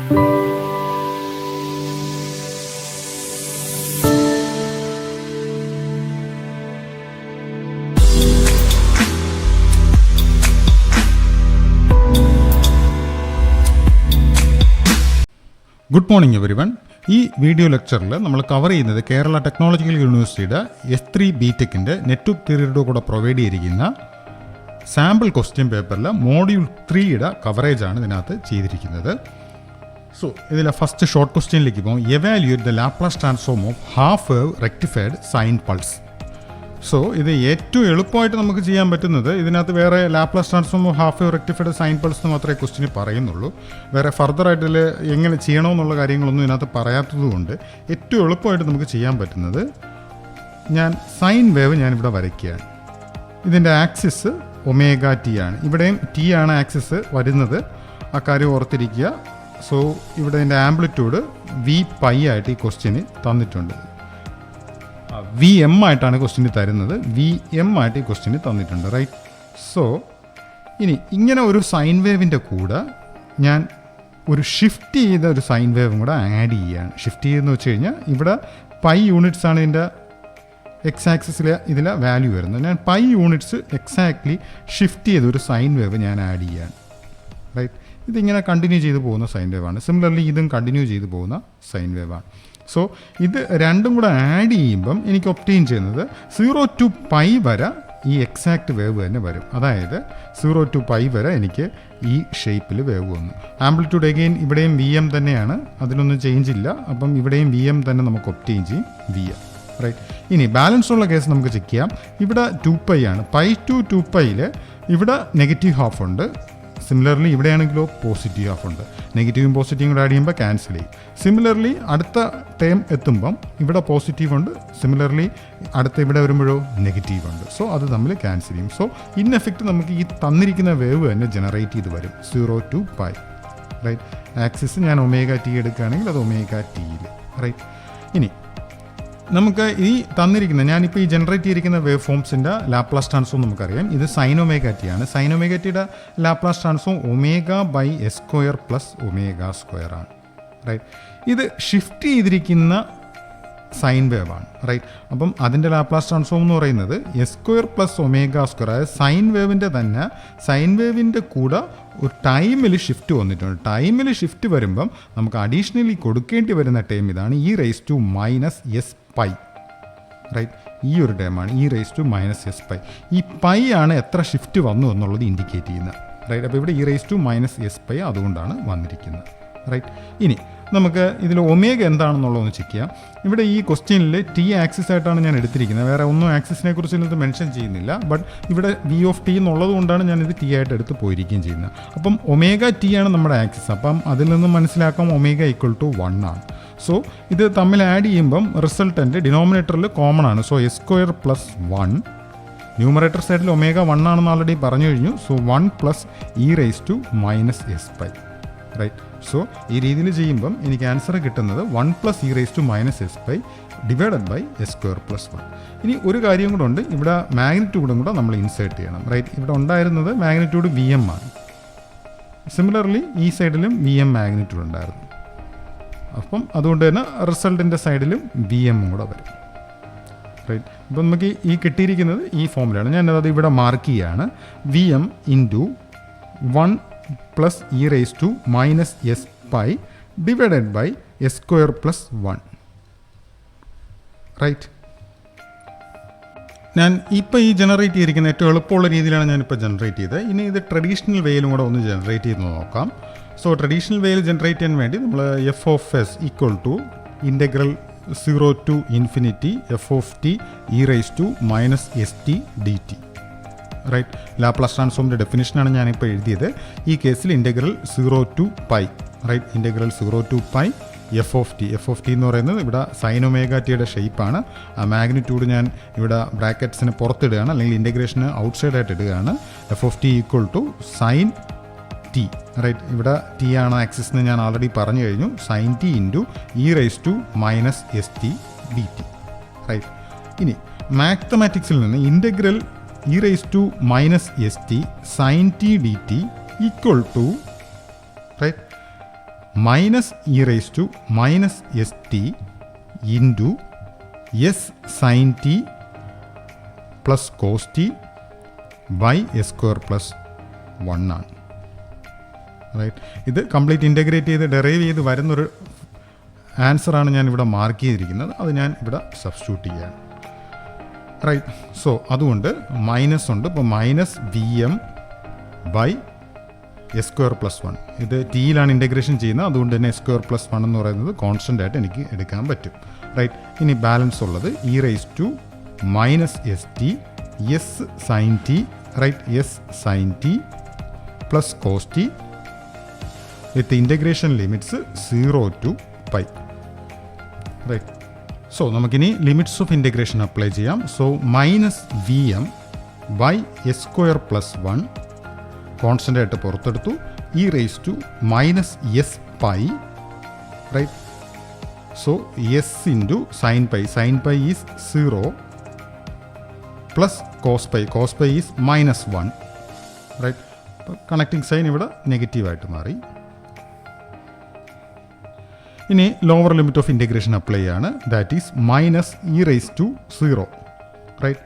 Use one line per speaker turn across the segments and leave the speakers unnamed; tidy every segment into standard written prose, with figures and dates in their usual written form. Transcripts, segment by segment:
Good morning everyone. ഈ video ലെക്ചറിൽ നമ്മൾ കവർ ചെയ്യുന്നത് കേരള ടെക്നോളജിക്കൽ യൂണിവേഴ്സിറ്റിയുടെ S3 BTECിൻ്റെ നെറ്റ്വർക്ക് തിയറിയുടെ കൂടെ പ്രൊവൈഡ് ചെയ്തിരിക്കുന്ന സാമ്പിൾ ക്വസ്റ്റ്യൻ പേപ്പറിലെ മോഡ്യൂൾ 3യുടെ കവറേജാണ് ഇതിനകത്ത് ചെയ്തിരിക്കുന്നത്. സോ ഇതിലെ ഫസ്റ്റ് ഷോർട്ട് ക്വസ്റ്റ്യനിലേക്ക് പോകും. Evaluate the Laplace transform of half wave rectified sine pulse. So ഇത് ഏറ്റവും എളുപ്പമായിട്ട് നമുക്ക് ചെയ്യാൻ പറ്റുന്നത്, ഇതിനകത്ത് വേറെ Laplace transform of half wave rectified sine pulse എന്ന് മാത്രമേ ക്വസ്റ്റിന് പറയുന്നുള്ളൂ. വേറെ ഫർദറായിട്ട് ഇതിൽ എങ്ങനെ ചെയ്യണമെന്നുള്ള കാര്യങ്ങളൊന്നും ഇതിനകത്ത് പറയാത്തതുകൊണ്ട് ഏറ്റവും എളുപ്പമായിട്ട് നമുക്ക് ചെയ്യാൻ പറ്റുന്നത്, ഞാൻ സൈൻ വേവ് ഞാനിവിടെ വരയ്ക്കുകയാണ്. ഇതിൻ്റെ ആക്സിസ് ഒമേഗ ടി ആണ്. ഇവിടെയും ടി ആണ് ആക്സിസ് വരുന്നത്, ആ കാര്യം ഓർത്തിരിക്കുക. സോ ഇവിടെ ഇതിൻ്റെ ആംപ്ലിറ്റ്യൂഡ് V π ആയിട്ട് ഈ ക്വസ്റ്റ്യന് തന്നിട്ടുണ്ട്. VM ആയിട്ടാണ് ക്വസ്റ്റ്യന് തരുന്നത്, VM ആയിട്ട് ഈ ക്വസ്റ്റ്യന് തന്നിട്ടുണ്ട്, റൈറ്റ്. സോ ഇനി ഇങ്ങനെ ഒരു സൈൻ വേവിൻ്റെ കൂടെ ഞാൻ ഒരു ഷിഫ്റ്റ് ചെയ്ത ഒരു സൈൻ വേവും കൂടെ ആഡ് ചെയ്യുകയാണ്. ഷിഫ്റ്റ് ചെയ്തെന്ന് വെച്ച് കഴിഞ്ഞാൽ ഇവിടെ π യൂണിറ്റ്സ് ആണ് ഇതിൻ്റെ എക്സ് ആക്സിസിലെ ഇതിലെ വാല്യൂ വരുന്നത്. ഞാൻ π യൂണിറ്റ്സ് എക്സാക്ട്ലി ഷിഫ്റ്റ് ചെയ്തൊരു സൈൻ വേവ് ഞാൻ ആഡ് ചെയ്യുകയാണ്, റൈറ്റ്. ഇതിങ്ങനെ കണ്ടിന്യൂ ചെയ്ത് പോകുന്ന സൈൻ വേവാണ്. സിമിലർലി ഇതും കണ്ടിന്യൂ ചെയ്ത് പോകുന്ന സൈൻ വേവാണ്. സോ ഇത് രണ്ടും കൂടെ ആഡ് ചെയ്യുമ്പം എനിക്ക് ഒബ്റ്റെയിൻ ചെയ്യുന്നത് 0 to π വരെ ഈ എക്സാക്റ്റ് വേവ് തന്നെ വരും. അതായത് 0 to π വരെ എനിക്ക് ഈ ഷേപ്പിൽ വേവ് വന്നു. ആംപ്ലിറ്റ്യൂഡ് അഗെയിൻ ഇവിടെയും VM തന്നെയാണ്, അതിലൊന്നും ചേഞ്ച് ഇല്ല. അപ്പം ഇവിടെയും VM തന്നെ നമുക്ക് ഒബ്റ്റെയിൻ ചെയ്യും, VM, റൈറ്റ്. ഇനി ബാലൻസ് ഉള്ള കേസ് നമുക്ക് ചെക്ക് ചെയ്യാം. ഇവിടെ 2π ആണ്. π to 2πയിൽ ഇവിടെ നെഗറ്റീവ് ഹാഫ് ഉണ്ട്. സിമിലർലി ഇവിടെയാണെങ്കിലോ പോസിറ്റീവ് ഹാഫ് ഉണ്ട്. നെഗറ്റീവും പോസിറ്റീവും കൂടെ ആഡ് ചെയ്യുമ്പോൾ ക്യാൻസൽ ചെയ്യും. സിമിലർലി അടുത്ത ടേം എത്തുമ്പം ഇവിടെ പോസിറ്റീവ് ഉണ്ട്, സിമിലർലി അടുത്ത ഇവിടെ വരുമ്പോഴോ നെഗറ്റീവ് ഉണ്ട്. സോ അത് തമ്മിൽ ക്യാൻസൽ ചെയ്യും. സോ ഇൻ എഫക്റ്റ് നമുക്ക് ഈ തന്നിരിക്കുന്ന വേവ് തന്നെ ജനറേറ്റ് ചെയ്ത് വരും 0 to π, റൈറ്റ്. ആക്സിസ് ഞാൻ ഒമേഗ ടി എടുക്കുകയാണെങ്കിൽ അത് ഒമേഗ ടിയിൽ, റൈറ്റ്. ഇനി നമുക്ക് ഈ തന്നിരിക്കുന്ന, ഞാനിപ്പോൾ ഈ ജനറേറ്റ് ചെയ്തിരിക്കുന്ന വേവ് ഫോംസിൻ്റെ ലാപ്ലാസ് ട്രാൻസ്ഫോം നമുക്കറിയാം. ഇത് സൈൻ ഒമേഗ ടി ആണ്. സൈൻ ഒമേഗ ടിയുടെ ലാപ്ലാസ് ട്രാൻസ്ഫോം ω/s² + ω² ആണ്, റൈറ്റ്. ഇത് ഷിഫ്റ്റ് ചെയ്തിരിക്കുന്ന സൈൻ വേവ് ആണ്, റൈറ്റ്. അപ്പം അതിൻ്റെ ലാപ്ലാസ് ട്രാൻസ്ഫോം എന്ന് പറയുന്നത് S² + ω². അതായത് സൈൻ വേവിൻ്റെ തന്നെ, സൈൻ വേവിൻ്റെ കൂടെ ഒരു ടൈമിൽ ഷിഫ്റ്റ് വന്നിട്ടുണ്ട്. ടൈമിൽ ഷിഫ്റ്റ് വരുമ്പം നമുക്ക് അഡീഷണലി കൊടുക്കേണ്ടി വരുന്ന ടൈം ഇതാണ്, e⁻⁻s⁻, റൈറ്റ്. ഈ ഒരു ടൈമാണ് e⁻⁻s⁻. ഈ പൈ ആണ് എത്ര ഷിഫ്റ്റ് വന്നു എന്നുള്ളത് ഇൻഡിക്കേറ്റ് ചെയ്യുന്നത്, റൈറ്റ്. അപ്പോൾ ഇവിടെ e⁻⁻s⁻ അതുകൊണ്ടാണ് വന്നിരിക്കുന്നത്, റൈറ്റ്. ഇനി നമുക്ക് ഇതിൽ ഒമേഗ എന്താണെന്നുള്ളതൊന്ന് ചെക്ക് ചെയ്യാം. ഇവിടെ ഈ ക്വസ്റ്റ്യനിൽ ടി ആക്സിസ് ആയിട്ടാണ് ഞാൻ എടുത്തിരിക്കുന്നത്. വേറെ ഒന്നും ആക്സിസിനെ കുറിച്ച് ഇതിനകത്ത് മെൻഷൻ ചെയ്യുന്നില്ല. ബട്ട് ഇവിടെ V എന്നുള്ളത് കൊണ്ടാണ് ഞാനിത് ടി ആയിട്ട് എടുത്ത് പോയിരിക്കുകയും ചെയ്യുന്നത്. അപ്പം ഒമേഗ ടി ആണ് നമ്മുടെ ആക്സിസ്. അപ്പം അതിൽ നിന്ന് മനസ്സിലാക്കാം ω = 1 ആണ്. സോ ഇത് തമ്മിൽ ആഡ് ചെയ്യുമ്പം റിസൾട്ടൻ്റ് ഡിനോമിനേറ്ററിൽ കോമൺ ആണ്. സോ S² + 1, ന്യൂമറേറ്റർ സൈഡിൽ ω 1 ആണെന്ന് ഓൾറെഡി പറഞ്ഞു കഴിഞ്ഞു. So 1 + e⁻⁻s⁻, right. സോ ഈ രീതിയിൽ ചെയ്യുമ്പം എനിക്ക് ആൻസർ കിട്ടുന്നത് 1 + e⁻⁻s⁻ ഡിവൈഡഡ് ബൈ S² + 1. ഇനി ഒരു കാര്യം കൂടെ ഉണ്ട്, ഇവിടെ മാഗ്നിറ്റ്യൂഡും കൂടെ നമ്മൾ ഇൻസേർട്ട് ചെയ്യണം, റൈറ്റ്. ഇവിടെ ഉണ്ടായിരുന്നത് മാഗ്നിറ്റ്യൂഡ് VM ആണ്. സിമിലർലി ഈ സൈഡിലും VM മാഗ്നിറ്റ്യൂഡ് ഉണ്ടായിരുന്നു. അപ്പം അതുകൊണ്ട് തന്നെ റിസൾട്ടിൻ്റെ സൈഡിലും VM കൂടെ വരും, റൈറ്റ്. അപ്പം നമുക്ക് ഈ കിട്ടിയിരിക്കുന്നത് ഈ ഫോമിലാണ്. ഞാനത് ഇവിടെ മാർക്ക് ചെയ്യുകയാണ്. VM × 1 + e⁻⁻s⁻ divided by S² + 1, right. ഞാൻ ഇപ്പോൾ ഈ ജനറേറ്റ് ചെയ്തിരിക്കുന്ന ഏറ്റവും എളുപ്പമുള്ള രീതിയിലാണ് ഞാനിപ്പോൾ ജനറേറ്റ് ചെയ്തത്. ഇനി ഇത് ട്രഡീഷണൽ വേയിലും കൂടെ ഒന്ന് ജനറേറ്റ് ചെയ്ത് നോക്കാം. സോ ട്രഡീഷണൽ വേയിൽ ജനറേറ്റ് ചെയ്യാൻ വേണ്ടി നമ്മൾ f (s) = (0 to ∞ f(t) e⁻⁻st dt, right. Laplace ട്രാൻസ്ഫോമിൻ്റെ ഡെഫിനിഷനാണ് ഞാനിപ്പോൾ എഴുതിയത്. ഈ കേസിൽ (0 to π), റൈറ്റ്. (0 to π) f(t) എന്ന് പറയുന്നത് ഇവിടെ സൈൻ ഒമേഗ ടിയുടെ ഷേപ്പാണ്. ആ മാഗ്നിറ്റ്യൂഡ് ഞാൻ ഇവിടെ ബ്രാക്കറ്റ്സിന് പുറത്തിടുകയാണ്, അല്ലെങ്കിൽ ഇൻ്റഗ്രേഷന് ഔട്ട്സൈഡായിട്ട് ഇടുകയാണ്. f(t) = sin t, right. ഇവിടെ ടി ആണ് ആക്സിസ് എന്ന് ഞാൻ ഓൾറെഡി പറഞ്ഞു കഴിഞ്ഞു. sin t × e⁻⁻st dt, right. ഇനി മാത്തമാറ്റിക്സിൽ നിന്ന് integral e⁻⁻st sin t dt = right minus E raise to minus S T into S sine T plus cos T by S square plus 1 ആണ്. Right, ഇത് complete integrate ചെയ്ത് derive ചെയ്ത് വരുന്നൊരു ആൻസറാണ് ഞാൻ ഇവിടെ മാർക്ക് ചെയ്തിരിക്കുന്നത്. അത് ഞാൻ ഇവിടെ സബ്സ്റ്റിറ്റ്യൂട്ട് ചെയ്യാണ്. റൈറ്റ്, സോ അതുകൊണ്ട് മൈനസ് ഉണ്ട്. ഇപ്പോൾ minus V M by S square plus 1. ഇത് ടിയിലാണ് ഇൻ്റഗ്രേഷൻ ചെയ്യുന്നത്, അതുകൊണ്ട് തന്നെ എസ് സ്ക്വയർ പ്ലസ് 1 എന്ന് പറയുന്നത് കോൺസ്റ്റൻ്റ് ആയിട്ട് എനിക്ക് എടുക്കാൻ പറ്റും. റൈറ്റ്, ഇനി ബാലൻസ് ഉള്ളത് e raise to minus S t s sine t, right, s sine T plus cos t with integration limits 0 to π. Right, so നമുക്കിനി ലിമിറ്റ്സ് ഓഫ് ഇൻ്റഗ്രേഷൻ അപ്ലൈ ചെയ്യാം. So minus V M by S square plus 1 constant ആയിട്ട് പുറത്തെടുത്തു. E raise to minus S pi, right, so s into sine pi, sine pi is 0 plus cos pi is -1. Right, connecting sign ഇവിടെ നെഗറ്റീവായിട്ട് മാറി. ഇനി lower limit of integration apply ചെയ്യാണ്. That is minus E raise to 0. Right,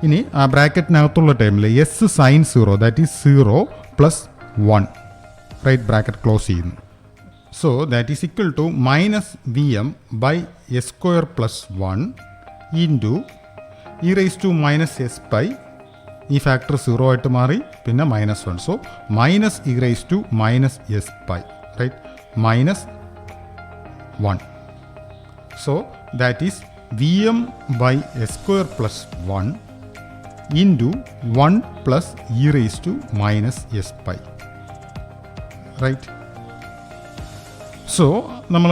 ഇനി ആ ബ്രാക്കറ്റിനകത്തുള്ള ടൈമിൽ s sine 0 that is 0 plus 1. Right, bracket close ചെയ്യുന്നു. So that is equal to minus V M by S square plus 1 into e raise to minus S pi, ഈ factor 0 ആയിട്ട് മാറി, പിന്നെ -1. So minus E raise to minus S pi, right, minus 1. So that is Vm by s square plus 1 into 1 plus e raised to minus s pi. Right? So നമ്മൾ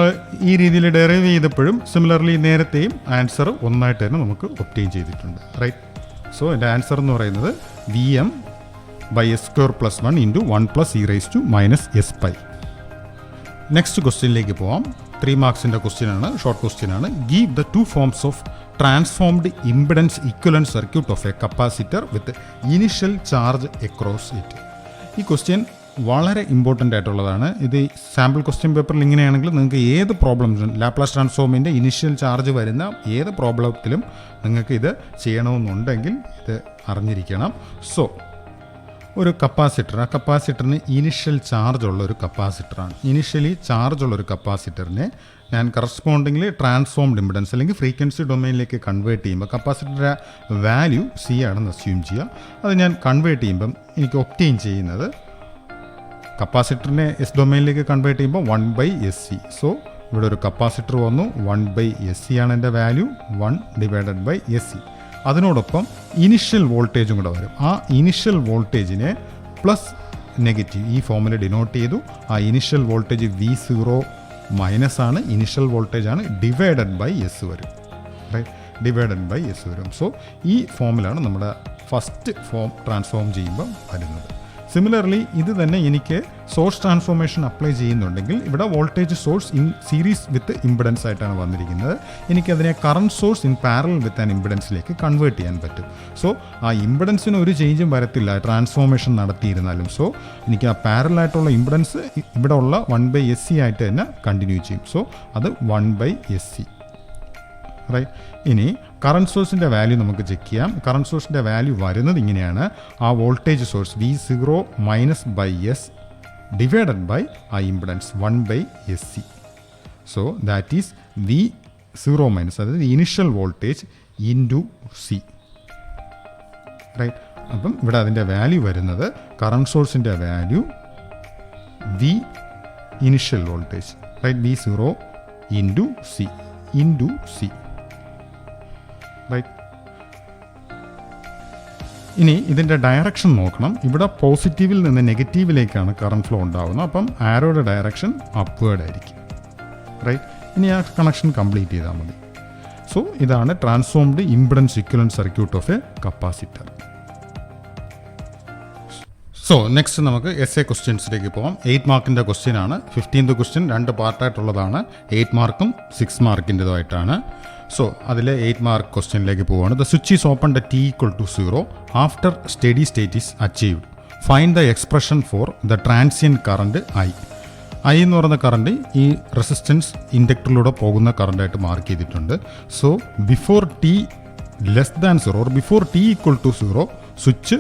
ഈ രീതിയിൽ derive ചെയ്തപ്പോഴും similarly നേരത്തെയും answer ഒന്നായിട്ട് തന്നെ നമുക്ക് obtain ചെയ്തിട്ടുണ്ട്. Right, so എൻ്റെ ആൻസർ എന്ന് പറയുന്നത് V M by S square plus 1 into 1 plus E raise to minus S pi. Next ക്വസ്റ്റ്യനിലേക്ക് പോവാം. 3 മാർക്സിൻ്റെ ക്വസ്റ്റ്യനാണ്, ഷോർട്ട് ക്വസ്റ്റ്യനാണ്. Give the 2 forms of transformed impedance equivalent circuit of a capacitor with initial charge across it. ഈ question വളരെ important ആയിട്ടുള്ളതാണ്. ഇത് സാമ്പിൾ ക്വസ്റ്റ്യൻ പേപ്പറിൽ ഇങ്ങനെയാണെങ്കിൽ നിങ്ങൾക്ക് ഏത് പ്രോബ്ലംസും ലാപ്ലാസ് ട്രാൻസ്ഫോമിൻ്റെ ഇനിഷ്യൽ ചാർജ് വരുന്ന ഏത് പ്രോബ്ലത്തിലും നിങ്ങൾക്ക് ഇത് ചെയ്യണമെന്നുണ്ടെങ്കിൽ ഇത് അറിഞ്ഞിരിക്കണം. സോ ഒരു കപ്പാസിറ്റർ, ആ കപ്പാസിറ്ററിന് ഇനിഷ്യൽ ചാർജ് ഉള്ള ഒരു കപ്പാസിറ്ററാണ്. ഇനിഷ്യലി ചാർജ് ഉള്ള ഒരു കപ്പാസിറ്ററിനെ ഞാൻ കറസ്പോണ്ടിംഗ്ലി ട്രാൻസ്ഫോംഡ് ഇമ്പിഡൻസ് അല്ലെങ്കിൽ ഫ്രീക്വൻസി ഡൊമൈനിലേക്ക് കൺവേർട്ട് ചെയ്യുമ്പോൾ കപ്പാസിറ്ററിൻ്റെ വാല്യൂ സി ആണെന്ന് അസ്യൂം ചെയ്യുക. അത് ഞാൻ കൺവേർട്ട് ചെയ്യുമ്പം എനിക്ക് ഒബ്റ്റെയിൻ ചെയ്യുന്നത് കപ്പാസിറ്ററിനെ എസ് ഡൊമൈനിലേക്ക് കൺവേർട്ട് ചെയ്യുമ്പോൾ 1/SC. സോ ഇവിടെ ഒരു കപ്പാസിറ്റർ വന്നു, 1/SC ആണ് എൻ്റെ വാല്യൂ, 1/SC. അതിനോടൊപ്പം ഇനിഷ്യൽ വോൾട്ടേജും കൂടെ വരും. ആ ഇനിഷ്യൽ വോൾട്ടേജിനെ പ്ലസ് നെഗറ്റീവ് ഈ ഫോമിൽ ഡിനോട്ട് ചെയ്തു. ആ ഇനിഷ്യൽ വോൾട്ടേജ് V0 മൈനസ് ആണ്, ഇനിഷ്യൽ വോൾട്ടേജ് ആണ്, ഡിവൈഡഡ് ബൈ എസ് വരും. റൈറ്റ്, ഡിവൈഡഡ് ബൈ എസ് വരും. സോ ഈ ഫോമിലാണ് നമ്മുടെ ഫസ്റ്റ് ഫോം ട്രാൻസ്ഫോം ചെയ്യുമ്പോൾ വരുന്നത്. സിമിലർലി ഇത് തന്നെ എനിക്ക് സോഴ്സ് ട്രാൻസ്ഫോർമേഷൻ അപ്ലൈ ചെയ്യുന്നുണ്ടെങ്കിൽ ഇവിടെ voltage source in series with impedance ആയിട്ടാണ് വന്നിരിക്കുന്നത്. എനിക്കതിനെ current source in parallel with an ഇമ്പിഡൻസിലേക്ക് കൺവേർട്ട് ചെയ്യാൻ പറ്റും. സോ ആ ഇമ്പിഡൻസിന് ഒരു ചേഞ്ചും വരത്തില്ല ട്രാൻസ്ഫോർമേഷൻ നടത്തിയിരുന്നാലും. സോ എനിക്ക് ആ പാരലായിട്ടുള്ള ഇമ്പിഡൻസ് ഇവിടെ ഉള്ള 1/SC ആയിട്ട് തന്നെ കണ്ടിന്യൂ ചെയ്യും. സോ അത് 1/SC. റൈറ്റ്, ഇനി കറണ്ട് സോഴ്സിൻ്റെ വാല്യൂ നമുക്ക് ചെക്ക് ചെയ്യാം. കറണ്ട് സോഴ്സിൻ്റെ വാല്യൂ വരുന്നത് ഇങ്ങനെയാണ്. ആ voltage source V0 minus by s divided by ആ impedance 1/SC. So that is V0 minus, അതായത് initial voltage into c. Right, അപ്പം ഇവിടെ അതിൻ്റെ വാല്യൂ വരുന്നത് കറണ്ട് സോഴ്സിൻ്റെ value V initial voltage, right, V0 into c. Right, ഇനി ഇതിൻ്റെ direction നോക്കണം. ഇവിടെ പോസിറ്റീവിൽ നിന്ന് നെഗറ്റീവിലേക്കാണ് കറണ്ട് ഫ്ലോ ഉണ്ടാകുന്നത്. അപ്പം ആരോയുടെ ഡയറക്ഷൻ അപ്വേർഡ് ആയിരിക്കും. റൈറ്റ്, ഇനി ആ കണക്ഷൻ കംപ്ലീറ്റ് ചെയ്താൽ മതി. സോ ഇതാണ് transformed impedance equivalent circuit of a capacitor. So next നമുക്ക് എസ് എ ക്വസ്റ്റ്യൻസിലേക്ക് പോകാം. 8 മാർക്കിൻ്റെ ക്വസ്റ്റ്യൻ ആണ്. 15th question 2 പാർട്ടായിട്ടുള്ളതാണ്. 8 മാർക്കും 6 മാർക്കിൻ്റെതുമായിട്ടാണ്. സോ അതിൽ 8 മാർക്ക് ക്വസ്റ്റ്യനിലേക്ക് പോവുകയാണ്. The switch is open at t=0 after steady state is achieved. Find the expression for the transient current I. I എന്ന് പറയുന്ന കറണ്ട് ഈ റെസിസ്റ്റൻസ് ഇൻഡക്ടറിലൂടെ പോകുന്ന കറണ്ടായിട്ട് മാർക്ക് ചെയ്തിട്ടുണ്ട്. So before T less than 0 or before T equal to 0 switch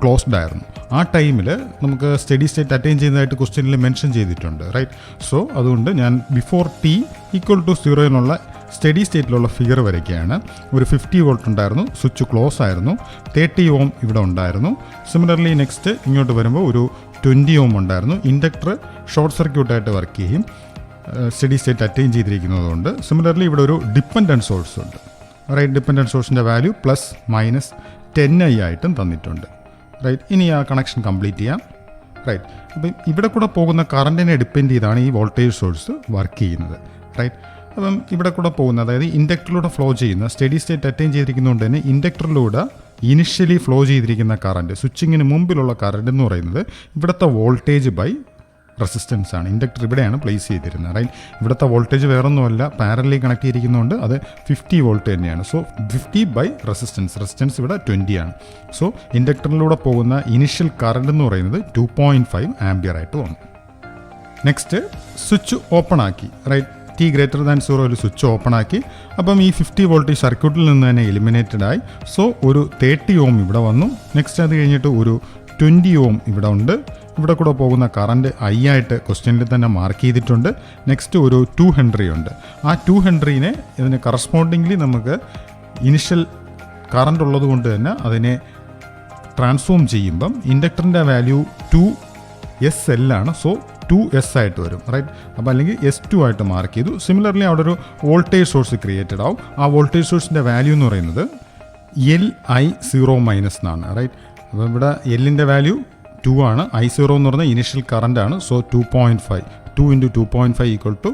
closed ആയിരുന്നു. ആ ടൈമിൽ നമുക്ക് സ്റ്റഡി സ്റ്റേറ്റ് അറ്റൈൻ ചെയ്യുന്നതായിട്ട് ക്വസ്റ്റ്യനിൽ മെൻഷൻ ചെയ്തിട്ടുണ്ട്, റൈറ്റ്? സോ അതുകൊണ്ട് ഞാൻ ബിഫോർ ടി ഈക്വൽ ടു 0 എന്നുള്ള സ്റ്റഡി സ്റ്റേറ്റിലുള്ള ഫിഗർ വരയ്ക്കുകയാണ്. ഒരു 50 വോൾട്ട് ഉണ്ടായിരുന്നു, സ്വിച്ച് ക്ലോസ് ആയിരുന്നു, 30 ഓം ഇവിടെ ഉണ്ടായിരുന്നു. സിമിലർലി നെക്സ്റ്റ് ഇങ്ങോട്ട് വരുമ്പോൾ ഒരു 20 ഓം ഉണ്ടായിരുന്നു. ഇൻഡക്ടർ ഷോർട്ട് സർക്യൂട്ടായിട്ട് വർക്ക് ചെയ്യും, സ്റ്റഡി സ്റ്റേറ്റ് അറ്റൈൻ ചെയ്തിരിക്കുന്നതുകൊണ്ട്. സിമിലർലി ഇവിടെ ഒരു ഡിപ്പെൻഡൻറ്റ് സോഴ്സ് ഉണ്ട്, റൈറ്റ്? ഡിപ്പെൻഡൻറ്റ് സോഴ്സിൻ്റെ വാല്യൂ +-10i ആയിട്ടും തന്നിട്ടുണ്ട്, റൈറ്റ്? ഇനി ആ കണക്ഷൻ കംപ്ലീറ്റ് ചെയ്യാം, റൈറ്റ്? അപ്പം ഇവിടെ കൂടെ പോകുന്ന കറണ്ടിനെ ഡിപ്പെൻഡ് ചെയ്താണ് ഈ വോൾട്ടേജ് സോഴ്സ് വർക്ക് ചെയ്യുന്നത്, റൈറ്റ്? അപ്പം ഇവിടെ കൂടെ പോകുന്ന, അതായത് ഇൻഡക്ടറിലൂടെ ഫ്ലോ ചെയ്യുന്ന, സ്റ്റഡി സ്റ്റേറ്റ് അറ്റൈൻ ചെയ്തിരിക്കുന്നതുകൊണ്ട് തന്നെ ഇൻഡക്ടറിലൂടെ ഇനിഷ്യലി ഫ്ലോ ചെയ്തിരിക്കുന്ന കറണ്ട്, സ്വിച്ചിങ്ങിന് മുമ്പിലുള്ള കറണ്ട് എന്ന് പറയുന്നത് ഇവിടുത്തെ വോൾട്ടേജ് ബൈ റെസിസ്റ്റൻസ് ആണ്. ഇൻഡക്ടർ ഇവിടെയാണ് പ്ലേസ് ചെയ്തിരുന്നത്, റൈറ്റ്? ഇവിടുത്തെ വോൾട്ടേജ് വേറൊന്നുമല്ല, പാരലി കണക്ട് ചെയ്തിരിക്കുന്നതുകൊണ്ട് അത് 50 വോൾട്ട് തന്നെയാണ്. സോ 50 ബൈ റെസിസ്റ്റൻസ് ഇവിടെ 20 ആണ്. സോ ഇൻഡക്ടറിലൂടെ പോകുന്ന ഇനിഷ്യൽ കറണ്ട് എന്ന് പറയുന്നത് 2.5 ആംപിയർ ആയിട്ട് വന്നു. നെക്സ്റ്റ് സ്വിച്ച് ഓപ്പൺ ആക്കി, റൈറ്റ്? T>0 ഒരു സ്വിച്ച് ഓപ്പൺ ആക്കി. അപ്പം ഈ 50 വോൾട്ട് ഈ സർക്യൂട്ടിൽ നിന്ന് തന്നെ എലിമിനേറ്റഡ് ആയി. സോ ഒരു 30 ഓം ഇവിടെ വന്നു. നെക്സ്റ്റ് അത് കഴിഞ്ഞിട്ട് ഒരു 20 ഓം ഇവിടെ ഉണ്ട്. ഇവിടെ കൂടെ പോകുന്ന കറണ്ട് ഐ ആയിട്ട് ക്വസ്റ്റ്യനിൽ തന്നെ മാർക്ക് ചെയ്തിട്ടുണ്ട്. നെക്സ്റ്റ് ഒരു 2 ഹെൻറി ഉണ്ട്. ആ 2 ഹെൻറിനെ ഇതിന് കറസ്പോണ്ടിംഗ്ലി നമുക്ക് ഇനിഷ്യൽ കറണ്ട് ഉള്ളത് കൊണ്ട് തന്നെ അതിനെ ട്രാൻസ്ഫോം ചെയ്യുമ്പം ഇൻഡക്ടറിൻ്റെ വാല്യൂ 2SL ആണ്. സോ 2S ആയിട്ട് വരും, റൈറ്റ്? അപ്പോൾ അല്ലെങ്കിൽ S2 ആയിട്ട് മാർക്ക് ചെയ്തു. സിമിലർലി അവിടെ ഒരു വോൾട്ടേജ് സോഴ്സ് ക്രിയേറ്റഡ് ആവും. ആ വോൾട്ടേജ് സോഴ്സിൻ്റെ വാല്യൂ എന്ന് പറയുന്നത് LI0- എന്നാണ്, റൈറ്റ്? അപ്പോൾ ഇവിടെ എല്ലിൻ്റെ വാല്യൂ 2 ആണ്. I0 എന്ന് പറഞ്ഞാൽ ഇനിഷ്യൽ കറണ്ട് ആണ്. സോ 2.5 2 × 2.5 =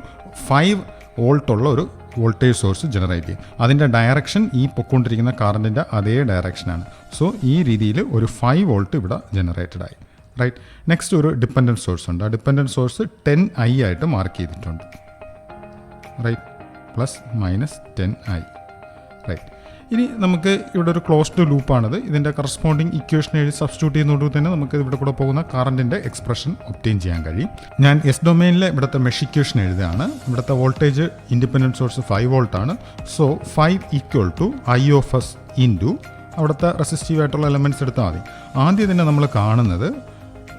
5 വോൾട്ട് ഉള്ള ഒരു വോൾട്ടേജ് സോഴ്സ് ജനറേറ്റ് ചെയ്യും. അതിൻ്റെ ഡയറക്ഷൻ ഈ പൊക്കൊണ്ടിരിക്കുന്ന കറണ്ടിൻ്റെ അതേ ഡയറക്ഷനാണ്. സോ ഈ രീതിയിൽ ഒരു 5 വോൾട്ട് ഇവിടെ ജനറേറ്റഡ് ആയി, റൈറ്റ്? നെക്സ്റ്റ് ഒരു ഡിപ്പെൻഡൻറ്റ് സോഴ്സ് ഉണ്ട്. ആ ഡിപ്പെൻഡൻറ്റ് സോഴ്സ് 10i ആയിട്ട് മാർക്ക് ചെയ്തിട്ടുണ്ട്, റൈറ്റ്? +-10i, right? ഇനി നമുക്ക് ഇവിടെ ഒരു ക്ലോസ്ഡ് ലൂപ്പാണിത്. ഇതിൻ്റെ കറസ്പോണ്ടിങ് ഇക്വേഷൻ എഴുതി സബ്സ്റ്റിറ്റ്യൂട്ട് ചെയ്യുന്നതോട് തന്നെ നമുക്ക് ഇവിടെ കൂടെ പോകുന്ന കറണ്ടിൻ്റെ എക്സ്പ്രഷൻ ഒബ്റ്റെയിൻ ചെയ്യാൻ കഴിയും. ഞാൻ എസ് ഡൊമൈനിലെ ഇവിടുത്തെ മെഷ് ഇക്വേഷൻ എഴുതുകയാണ്. ഇവിടുത്തെ വോൾട്ടേജ് ഇൻഡിപെൻഡൻറ്റ് സോഴ്സ് 5 വോൾട്ട് ആണ്. സോ 5 = I(s) ഇൻറ്റു അവിടുത്തെ റെസിസ്റ്റീവ് ആയിട്ടുള്ള എലമെൻറ്റ്സ് എടുത്താൽ മതി. ആദ്യം തന്നെ നമ്മൾ കാണുന്നത്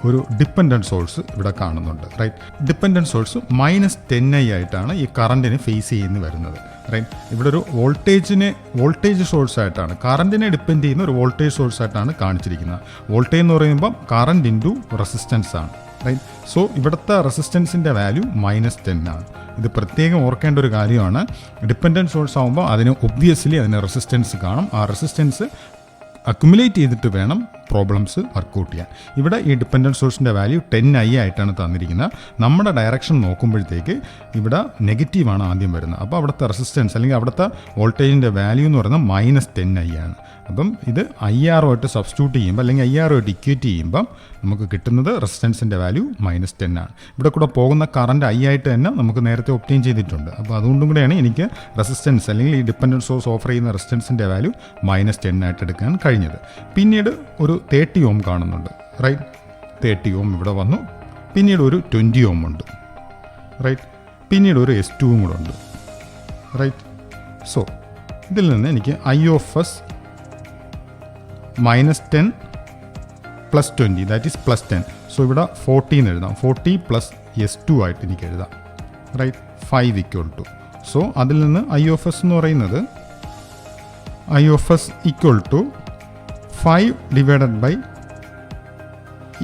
ഒരു ഡിപ്പെൻഡൻറ്റ് സോഴ്സ് ഇവിടെ കാണുന്നുണ്ട്, റൈറ്റ്? ഡിപ്പെൻഡൻറ്റ് സോഴ്സ് -10i ആയിട്ടാണ് ഈ കറണ്ടിനെ ഫേസ് ചെയ്യുന്ന വരുന്നത്, റൈറ്റ്? ഇവിടെ ഒരു വോൾട്ടേജ് സോഴ്സ് ആയിട്ടാണ്, കറണ്ടിനെ ഡിപ്പെൻഡ് ചെയ്യുന്ന ഒരു വോൾട്ടേജ് സോഴ്സ് ആയിട്ടാണ് കാണിച്ചിരിക്കുന്നത്. വോൾട്ടേജ് എന്ന് പറയുമ്പോൾ കറണ്ട് ഇൻറ്റു റെസിസ്റ്റൻസ് ആണ്, റൈറ്റ്? സോ ഇവിടുത്തെ റെസിസ്റ്റൻസിൻ്റെ വാല്യൂ -10 ആണ്. ഇത് പ്രത്യേകം ഓർക്കേണ്ട ഒരു കാര്യമാണ്. ഡിപ്പെൻഡൻറ്റ് സോഴ്സ് ആകുമ്പോൾ ഒബ്വിയസ്ലി അതിന് റെസിസ്റ്റൻസ് കാണും. ആ റെസിസ്റ്റൻസ് അക്യുമുലേറ്റ് ചെയ്തിട്ട് വേണം പ്രോബ്ലംസ് വർക്കൗട്ട് ചെയ്യാൻ. ഇവിടെ ഈ ഡിപ്പെൻഡൻറ്റ് സോഴ്സിൻ്റെ വാല്യൂ 10i ആയിട്ടാണ് തന്നിരിക്കുന്നത്. നമ്മുടെ ഡയറക്ഷൻ നോക്കുമ്പോഴത്തേക്ക് ഇവിടെ നെഗറ്റീവാണ് ആദ്യം വരുന്നത്. അപ്പോൾ അവിടുത്തെ റെസിസ്റ്റൻസ് അല്ലെങ്കിൽ അവിടുത്തെ വോൾട്ടേജിൻ്റെ വാല്യൂ എന്ന് പറയുന്നത് -10i ആണ്. അപ്പം ഇത് IR-ആയിട്ട് സബ്സ്റ്റിറ്റ്യൂട്ട് ചെയ്യുമ്പോൾ അല്ലെങ്കിൽ IR-ആയിട്ട് ഇക്വേറ്റ് ചെയ്യുമ്പം നമുക്ക് കിട്ടുന്നത് റെസിസ്റ്റൻസിൻ്റെ വാല്യൂ -10 ആണ്. ഇവിടെ കൂടെ പോകുന്ന കറണ്ട് I ആയിട്ട് തന്നെ നമുക്ക് നേരത്തെ ഒബ്റ്റെയിൻ ചെയ്തിട്ടുണ്ട്. അപ്പോൾ അതുകൊണ്ടും കൂടെയാണ് എനിക്ക് റെസിസ്റ്റൻസ് അല്ലെങ്കിൽ ഈ ഡിപ്പെൻഡൻറ്റ് സോഴ്സ് ഓഫർ ചെയ്യുന്ന റെസിസ്റ്റൻസിൻ്റെ വാല്യൂ -10 ആയിട്ട് എടുക്കാൻ കഴിഞ്ഞത്. പിന്നീട് ഒരു 30 ഓം കാണുന്നുണ്ട്, റൈറ്റ്? 30 ഓം ഇവിടെ വന്നു. പിന്നീട് ഒരു 20 ഓം ഉണ്ട്, റൈറ്റ്? പിന്നീട് ഒരു S2 കൂടെ ഉണ്ട്, റൈറ്റ്? സോ ഇതിൽ നിന്ന് എനിക്ക് I(s) -10 + 20 ദാറ്റ് ഈസ് +10. സോ ഇവിടെ 40 എന്ന് എഴുതാം. 40 + S2 ആയിട്ട് എനിക്ക് എഴുതാം, റൈറ്റ്? 5 = സോ അതിൽ നിന്ന് I(s) എന്ന് പറയുന്നത് I(s) = 5